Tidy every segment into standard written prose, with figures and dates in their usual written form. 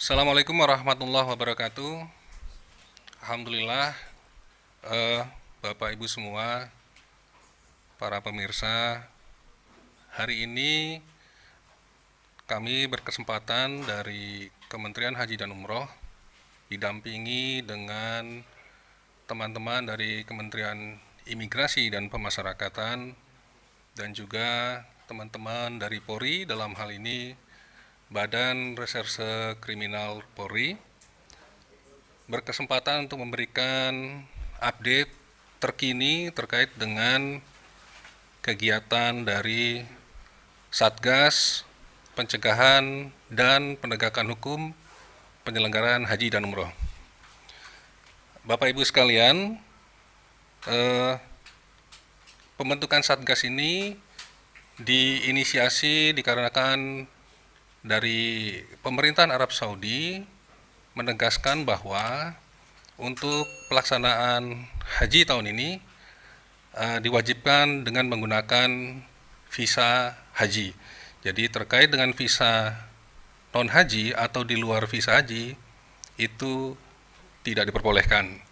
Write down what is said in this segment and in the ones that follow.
Assalamualaikum warahmatullahi wabarakatuh. Alhamdulillah, eh, Bapak Ibu semua, para pemirsa, hari ini kami berkesempatan dari Kementerian Haji dan Umroh didampingi dengan teman-teman dari Kementerian Imigrasi dan Pemasyarakatan dan juga teman-teman dari Polri, dalam hal ini Badan Reserse Kriminal Polri, berkesempatan untuk memberikan update terkini terkait dengan kegiatan dari Satgas Pencegahan dan Penegakan Hukum Penyelenggaraan Haji dan Umroh. Bapak Ibu sekalian, pembentukan Satgas ini diinisiasi dikarenakan dari pemerintahan Arab Saudi menegaskan bahwa untuk pelaksanaan haji tahun ini diwajibkan dengan menggunakan visa haji. Jadi terkait dengan visa non haji atau di luar visa haji itu tidak diperbolehkan.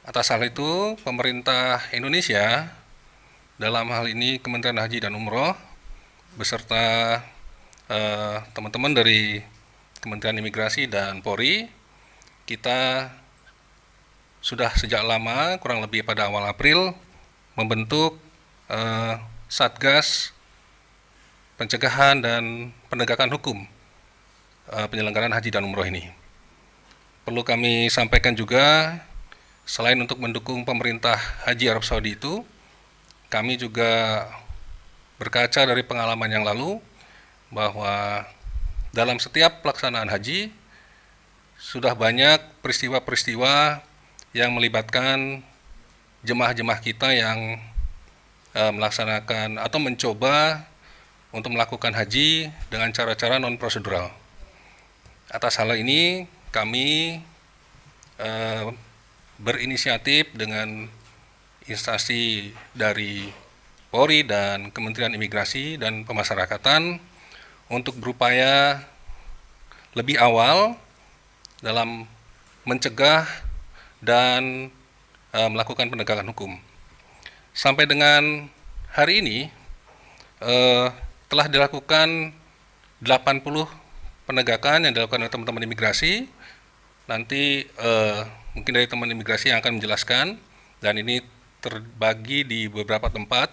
Atas hal itu, pemerintah Indonesia, dalam hal ini Kementerian Haji dan Umroh beserta teman-teman dari Kementerian Imigrasi dan Polri, kita sudah sejak lama, kurang lebih pada awal April, membentuk Satgas Pencegahan dan Penegakan Hukum Penyelenggaraan Haji dan Umroh ini. Perlu kami sampaikan juga, selain untuk mendukung pemerintah Haji Arab Saudi itu, kami juga berkaca dari pengalaman yang lalu bahwa dalam setiap pelaksanaan haji sudah banyak peristiwa-peristiwa yang melibatkan jemaah-jemaah kita yang melaksanakan atau mencoba untuk melakukan haji dengan cara-cara non-prosedural. Atas hal ini kami berinisiatif dengan instansi dari Polri dan Kementerian Imigrasi dan Pemasyarakatan untuk berupaya lebih awal dalam mencegah dan melakukan penegakan hukum. Sampai dengan hari ini telah dilakukan 80 penegakan yang dilakukan oleh teman-teman imigrasi. Nanti mungkin dari teman imigrasi yang akan menjelaskan, dan ini terbagi di beberapa tempat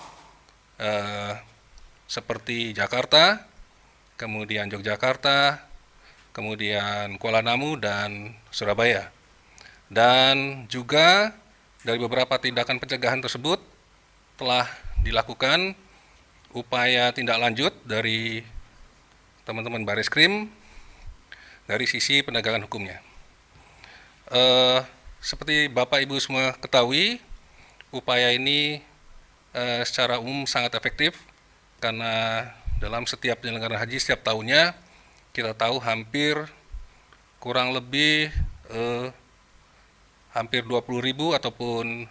seperti Jakarta, kemudian Yogyakarta, kemudian Kuala Namu dan Surabaya. Dan juga dari beberapa tindakan pencegahan tersebut telah dilakukan upaya tindak lanjut dari teman-teman Bareskrim dari sisi penegakan hukumnya. Seperti Bapak Ibu semua ketahui, upaya ini secara umum sangat efektif karena dalam setiap penyelenggaraan haji setiap tahunnya kita tahu kurang lebih hampir 20.000 ataupun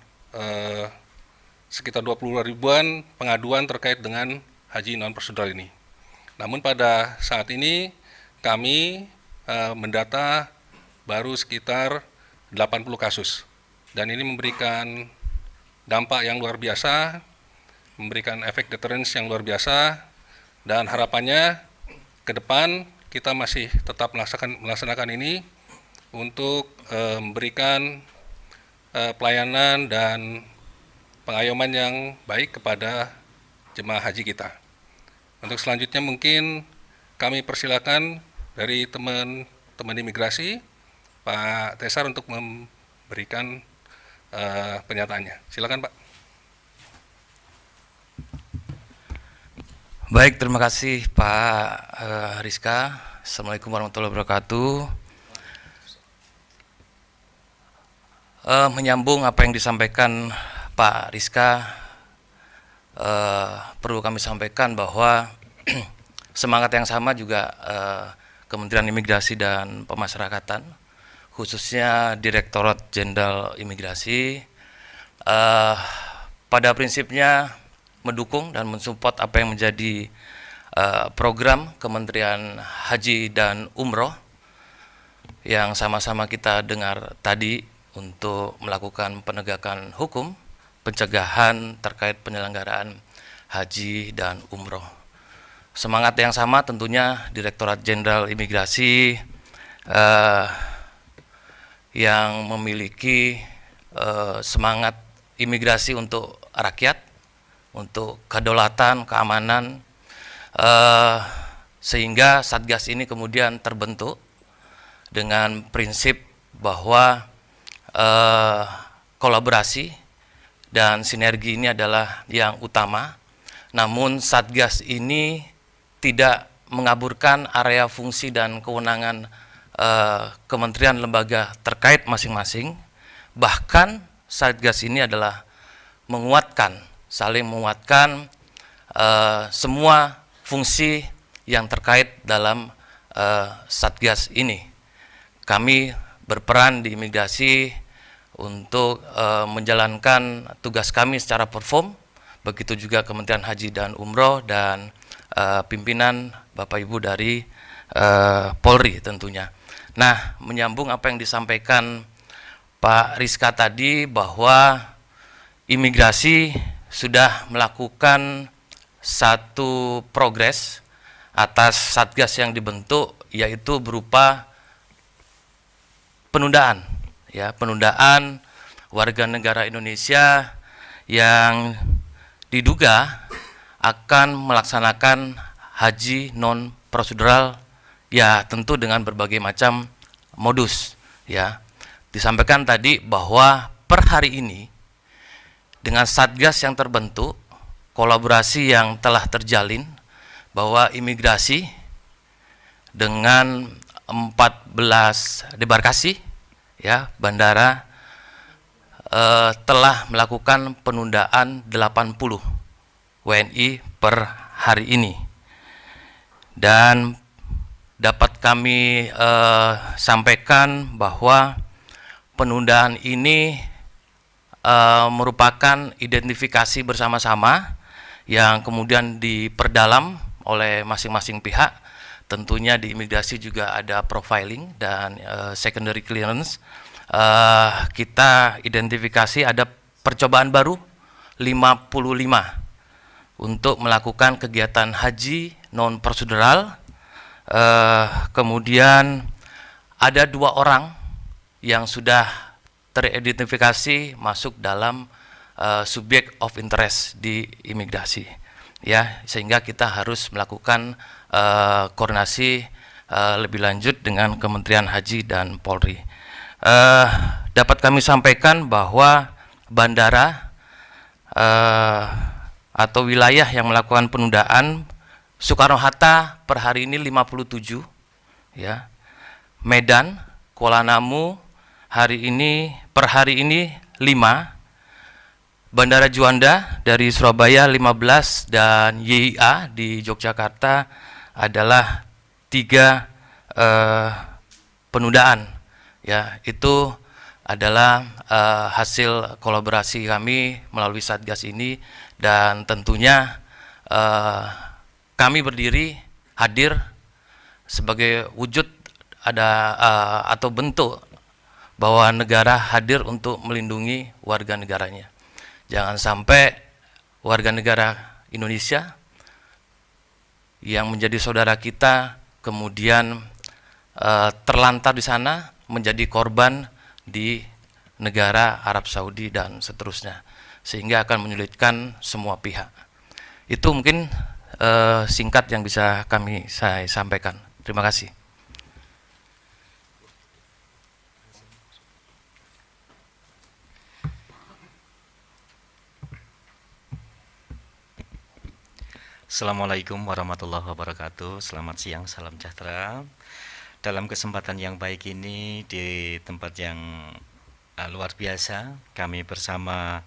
sekitar 20 ribuan pengaduan terkait dengan haji non prosedural ini. Namun pada saat ini kami mendata baru sekitar 80 kasus, dan ini memberikan dampak yang luar biasa, memberikan efek deterrence yang luar biasa, dan harapannya ke depan kita masih tetap melaksanakan ini untuk memberikan pelayanan dan pengayoman yang baik kepada jemaah haji kita. Untuk selanjutnya mungkin kami persilakan dari teman-teman imigrasi, Pak Tesar, untuk memberikan pernyataannya. Silakan Pak. Baik, terima kasih Pak Rizka. Assalamualaikum warahmatullahi wabarakatuh. Menyambung apa yang disampaikan Pak Rizka, perlu kami sampaikan bahwa semangat yang sama juga Kementerian Imigrasi dan Pemasyarakatan, khususnya Direktorat Jenderal Imigrasi, pada prinsipnya mendukung dan mensupport apa yang menjadi program Kementerian Haji dan Umroh yang sama-sama kita dengar tadi untuk melakukan penegakan hukum, pencegahan terkait penyelenggaraan haji dan umroh. Semangat yang sama tentunya Direktorat Jenderal Imigrasi yang memiliki semangat imigrasi untuk rakyat, untuk kedaulatan, keamanan, sehingga Satgas ini kemudian terbentuk dengan prinsip bahwa kolaborasi dan sinergi ini adalah yang utama. Namun Satgas ini tidak mengaburkan area fungsi dan kewenangan kementerian lembaga terkait masing-masing. Bahkan Satgas ini adalah menguatkan, saling menguatkan semua fungsi yang terkait dalam Satgas ini. Kami berperan di imigrasi untuk menjalankan tugas kami secara perform, begitu juga Kementerian Haji dan Umroh dan pimpinan Bapak Ibu dari Polri tentunya. Nah, menyambung apa yang disampaikan Pak Rizka tadi, bahwa imigrasi sudah melakukan satu progres atas Satgas yang dibentuk, yaitu berupa penundaan, ya, penundaan warga negara Indonesia yang diduga akan melaksanakan haji non prosedural, ya tentu dengan berbagai macam modus, ya. Disampaikan tadi bahwa per hari ini dengan Satgas yang terbentuk, kolaborasi yang telah terjalin, bahwa imigrasi dengan 14 debarkasi, ya, bandara telah melakukan penundaan 80 WNI per hari ini. Dan dapat kami sampaikan bahwa penundaan ini merupakan identifikasi bersama-sama yang kemudian diperdalam oleh masing-masing pihak. Tentunya di imigrasi juga ada profiling dan secondary clearance. Kita identifikasi ada percobaan baru 55 untuk melakukan kegiatan haji non prosedural. Kemudian ada 2 orang yang sudah teridentifikasi masuk dalam subjek of interest di imigrasi, ya, sehingga kita harus melakukan koordinasi lebih lanjut dengan Kementerian Haji dan Polri. Dapat kami sampaikan bahwa bandara atau wilayah yang melakukan penundaan, Soekarno-Hatta per hari ini 57, ya, Medan, Kuala Namu per hari ini 5, Bandara Juanda dari Surabaya 15, dan YIA di Yogyakarta adalah 3 penundaan. Ya, itu adalah hasil kolaborasi kami melalui Satgas ini, dan tentunya kami berdiri hadir sebagai wujud atau bentuk bahwa negara hadir untuk melindungi warga negaranya. Jangan sampai warga negara Indonesia yang menjadi saudara kita kemudian terlantar di sana, menjadi korban di negara Arab Saudi dan seterusnya, sehingga akan menyulitkan semua pihak. Itu mungkin singkat yang bisa saya sampaikan. Terima kasih. Assalamualaikum warahmatullahi wabarakatuh. Selamat siang, salam sejahtera. Dalam kesempatan yang baik ini, di tempat yang luar biasa, kami bersama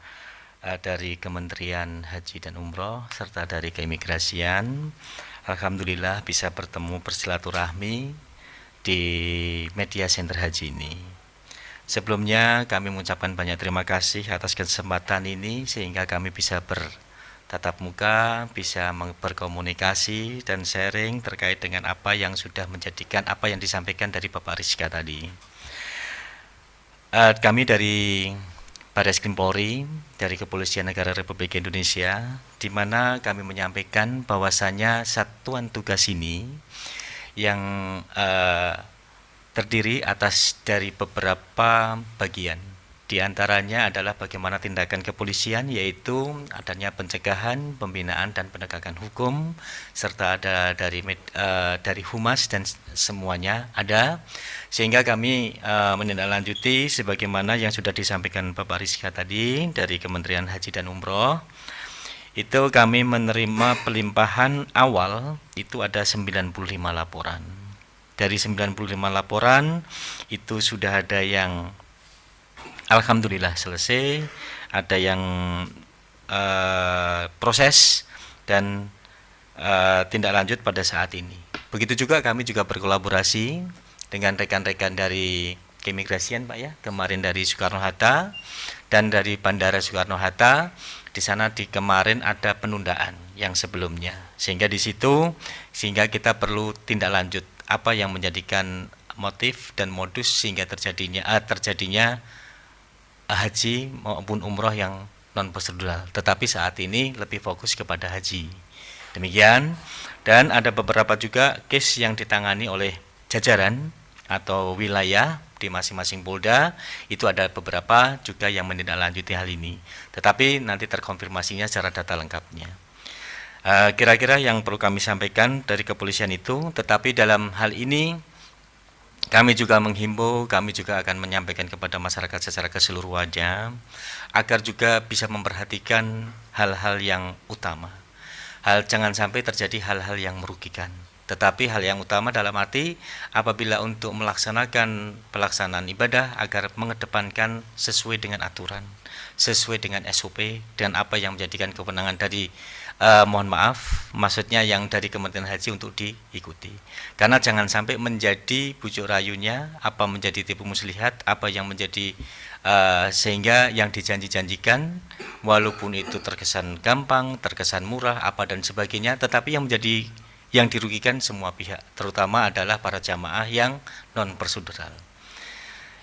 dari Kementerian Haji dan Umroh serta dari Keimigrasian, alhamdulillah bisa bertemu bersilaturahmi di Media Center Haji ini. Sebelumnya kami mengucapkan banyak terima kasih atas kesempatan ini, sehingga kami bisa tatap muka, bisa berkomunikasi dan sharing terkait dengan apa yang sudah menjadikan apa yang disampaikan dari Bapak Rizka tadi. Kami dari Barreskrim Polri, dari Kepolisian Negara Republik Indonesia, di mana kami menyampaikan bahwasanya satuan tugas ini yang terdiri atas dari beberapa bagian. Di antaranya adalah bagaimana tindakan kepolisian, yaitu adanya pencegahan, pembinaan, dan penegakan hukum, serta ada dari humas dan semuanya ada, sehingga kami menindaklanjuti sebagaimana yang sudah disampaikan Bapak Rizka tadi dari Kementerian Haji dan Umroh. Itu kami menerima pelimpahan awal itu ada 95 laporan. Dari 95 laporan itu sudah ada yang alhamdulillah selesai, ada yang proses dan tindak lanjut pada saat ini. Begitu juga kami juga berkolaborasi dengan rekan-rekan dari keimigrasian Pak ya, kemarin dari Soekarno-Hatta dan dari Bandara Soekarno-Hatta. Di sana kemarin ada penundaan yang sebelumnya, sehingga di situ kita perlu tindak lanjut apa yang menjadikan motif dan modus sehingga terjadinya haji maupun umroh yang non prosedural, tetapi saat ini lebih fokus kepada haji. Demikian, dan ada beberapa juga case yang ditangani oleh jajaran atau wilayah di masing-masing Polda, itu ada beberapa juga yang menindaklanjuti hal ini, tetapi nanti terkonfirmasinya secara data lengkapnya. Kira-kira yang perlu kami sampaikan dari kepolisian itu, tetapi dalam hal ini kami juga menghimbau, kami juga akan menyampaikan kepada masyarakat secara keseluruhannya agar juga bisa memperhatikan hal-hal yang utama. Jangan sampai terjadi hal-hal yang merugikan. Tetapi hal yang utama dalam arti apabila untuk melaksanakan pelaksanaan ibadah agar mengedepankan sesuai dengan aturan, sesuai dengan SOP dan apa yang menjadikan kewenangan dari mohon maaf, maksudnya yang dari Kementerian Haji untuk diikuti. Karena jangan sampai menjadi bujuk rayunya, apa menjadi tipu muslihat, apa yang menjadi sehingga yang dijanji-janjikan walaupun itu terkesan gampang, terkesan murah, apa dan sebagainya, tetapi yang dirugikan semua pihak, terutama adalah para jamaah yang non prosedural.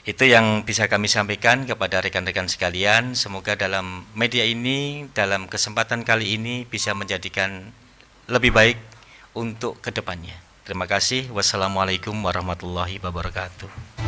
Itu yang bisa kami sampaikan kepada rekan-rekan sekalian. Semoga dalam media ini, dalam kesempatan kali ini bisa menjadikan lebih baik untuk kedepannya. Terima kasih. Wassalamualaikum warahmatullahi wabarakatuh.